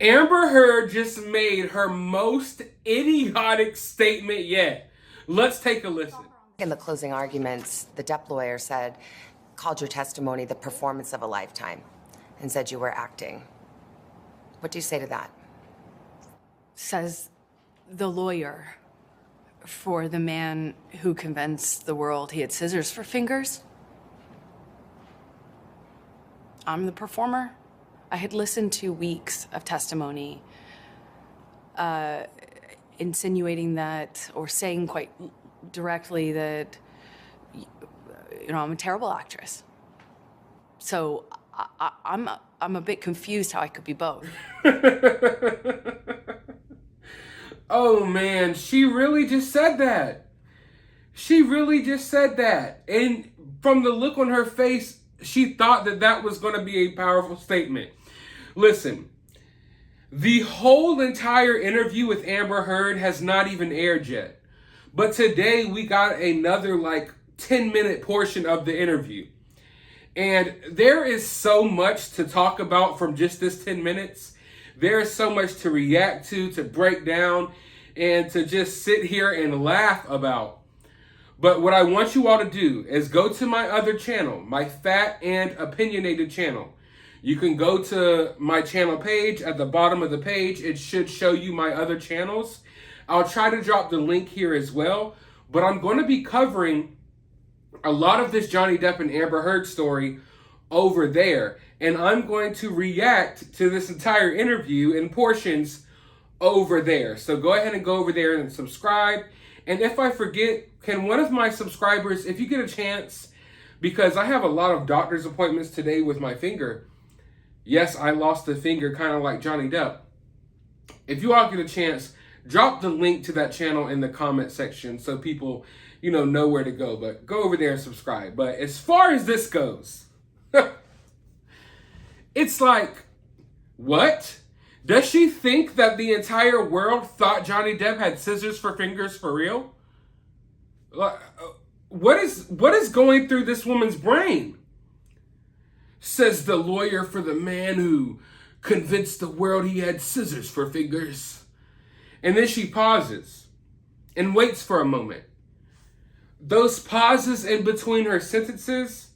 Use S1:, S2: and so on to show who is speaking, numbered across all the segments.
S1: Amber Heard just made her most idiotic statement yet. Let's take a listen.
S2: In the closing arguments, the Depp lawyer called your testimony the performance of a lifetime and said you were acting. What do you say to that?
S3: Says the lawyer for the man who convinced the world he had scissors for fingers. I'm the performer. I had listened to weeks of testimony insinuating that, or saying quite directly that, I'm a terrible actress. So I'm a bit confused how I could be both.
S1: Oh man, she really just said that. She really just said that. And from the look on her face, she thought that was going to be a powerful statement. Listen, the whole entire interview with Amber Heard has not even aired yet. But today we got another 10-minute portion of the interview. And there is so much to talk about from just this 10 minutes. There is so much to react to break down, and to just sit here and laugh about. But what I want you all to do is go to my other channel, my Fat and Opinionated channel. You can go to my channel page. At the bottom of the page, it should show you my other channels. I'll try to drop the link here as well. But I'm going to be covering a lot of this Johnny Depp and Amber Heard story over there. And I'm going to react to this entire interview in portions over there. So go ahead and go over there and subscribe. And if I forget, can one of my subscribers, if you get a chance, because I have a lot of doctor's appointments today with my finger. Yes, I lost the finger kind of like Johnny Depp. If you all get a chance, drop the link to that channel in the comment section so people, know where to go. But go over there and subscribe. But as far as this goes, it's like, what? Does she think that the entire world thought Johnny Depp had scissors for fingers for real? What is going through this woman's brain? Says the lawyer for the man who convinced the world he had scissors for fingers. And then she pauses and waits for a moment. Those pauses in between her sentences,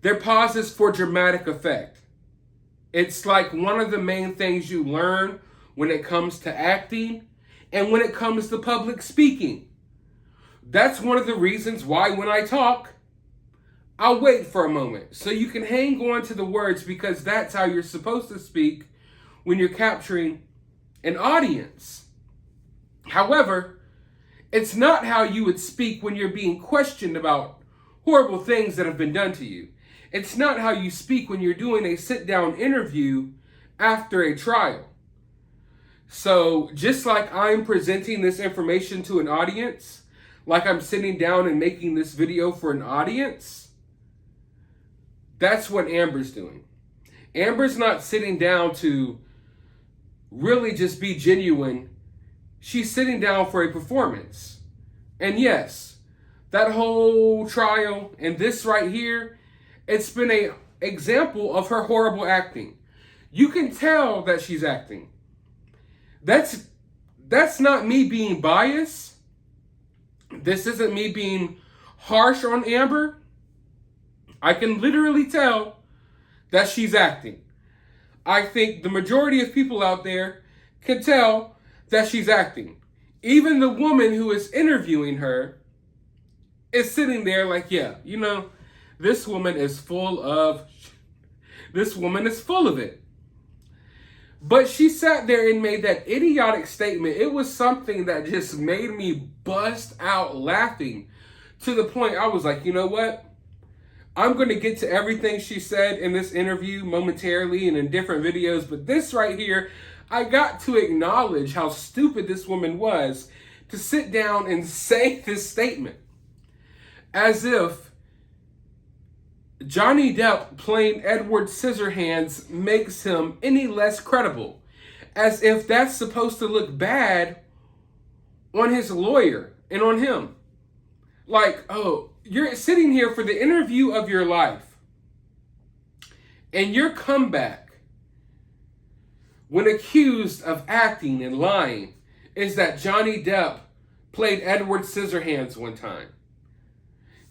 S1: they're pauses for dramatic effect. It's like one of the main things you learn when it comes to acting and when it comes to public speaking. That's one of the reasons why when I talk, I'll wait for a moment so you can hang on to the words, because that's how you're supposed to speak when you're capturing an audience. However, it's not how you would speak when you're being questioned about horrible things that have been done to you. It's not how you speak when you're doing a sit-down interview after a trial. So just like I'm presenting this information to an audience, like I'm sitting down and making this video for an audience, that's what Amber's doing. Amber's not sitting down to really just be genuine. She's sitting down for a performance. And yes, that whole trial and this right here, it's been an example of her horrible acting. You can tell that she's acting. That's not me being biased. This isn't me being harsh on Amber. I can literally tell that she's acting. I think the majority of people out there can tell that she's acting. Even the woman who is interviewing her is sitting there like, yeah, this woman is full of it. But she sat there and made that idiotic statement. It was something that just made me bust out laughing to the point I was like, you know what? I'm going to get to everything she said in this interview momentarily and in different videos. But this right here, I got to acknowledge how stupid this woman was to sit down and say this statement. As if Johnny Depp playing Edward Scissorhands makes him any less credible. As if that's supposed to look bad on his lawyer and on him. Like, oh, you're sitting here for the interview of your life. And your comeback when accused of acting and lying is that Johnny Depp played Edward Scissorhands one time.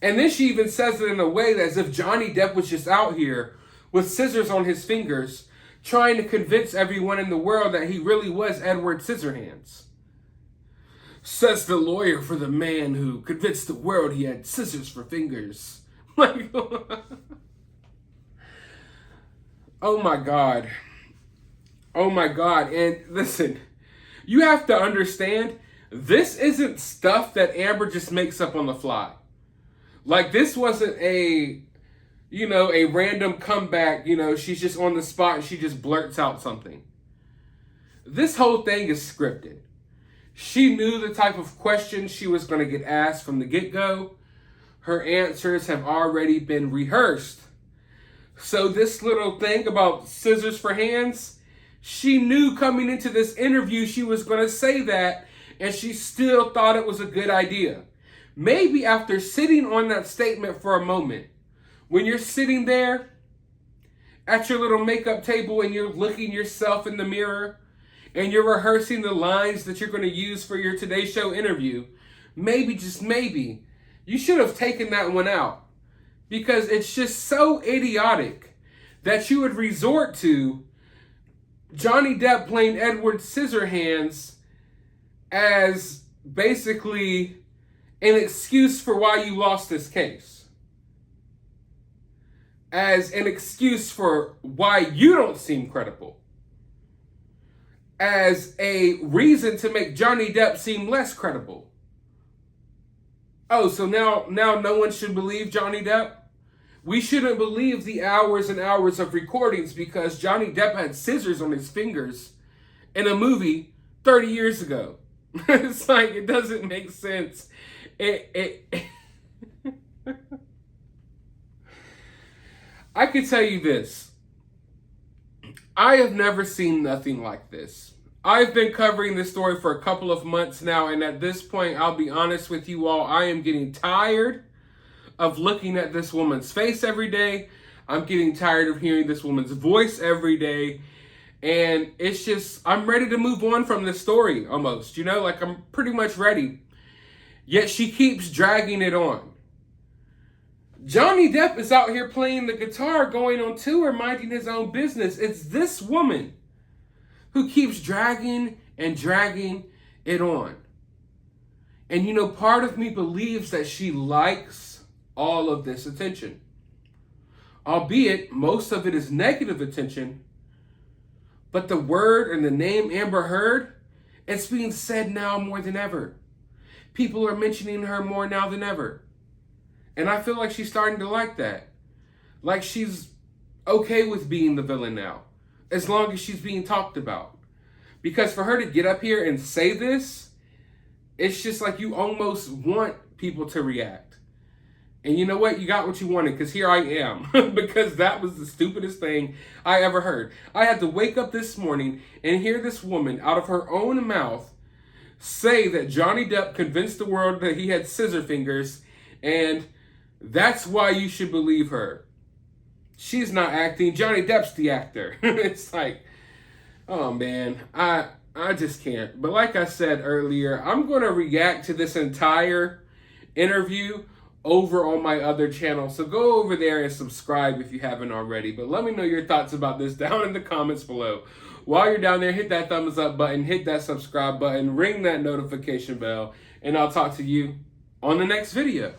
S1: And then she even says it in a way that as if Johnny Depp was just out here with scissors on his fingers trying to convince everyone in the world that he really was Edward Scissorhands. Says the lawyer for the man who convinced the world he had scissors for fingers. Like, oh my God. Oh my God. And listen, you have to understand, this isn't stuff that Amber just makes up on the fly. Like, this wasn't a random comeback, she's just on the spot and she just blurts out something. This whole thing is scripted. She knew the type of questions she was going to get asked from the get-go. Her answers have already been rehearsed. So this little thing about scissors for hands, she knew coming into this interview she was going to say that, and she still thought it was a good idea. Maybe after sitting on that statement for a moment, when you're sitting there at your little makeup table and you're looking yourself in the mirror and you're rehearsing the lines that you're going to use for your Today Show interview, maybe, just maybe, you should have taken that one out. Because it's just so idiotic that you would resort to Johnny Depp playing Edward Scissorhands as basically an excuse for why you lost this case. As an excuse for why you don't seem credible. As a reason to make Johnny Depp seem less credible. Oh, so now no one should believe Johnny Depp? We shouldn't believe the hours and hours of recordings because Johnny Depp had scissors on his fingers in a movie 30 years ago. It's like, it doesn't make sense. I can tell you this. I have never seen nothing like this. I've been covering this story for a couple of months now, and at this point, I'll be honest with you all, I am getting tired of looking at this woman's face every day. I'm getting tired of hearing this woman's voice every day. And it's just, I'm ready to move on from this story almost, like I'm pretty much ready. Yet she keeps dragging it on. Johnny Depp is out here playing the guitar, going on tour, minding his own business. It's this woman who keeps dragging and dragging it on. And part of me believes that she likes all of this attention. Albeit, most of it is negative attention. But the word and the name Amber Heard, it's being said now more than ever. People are mentioning her more now than ever. And I feel like she's starting to like that. Like she's okay with being the villain now, as long as she's being talked about. Because for her to get up here and say this, it's just like you almost want people to react. And you know what? You got what you wanted, because here I am. Because that was the stupidest thing I ever heard. I had to wake up this morning and hear this woman out of her own mouth say that Johnny Depp convinced the world that he had scissor fingers, and that's why you should believe her. She's not acting. Johnny Depp's the actor. It's like, oh man, I just can't. But like I said earlier, I'm going to react to this entire interview over on my other channel. So go over there and subscribe if you haven't already. But let me know your thoughts about this down in the comments below. While you're down there, hit that thumbs up button, hit that subscribe button, ring that notification bell, and I'll talk to you on the next video.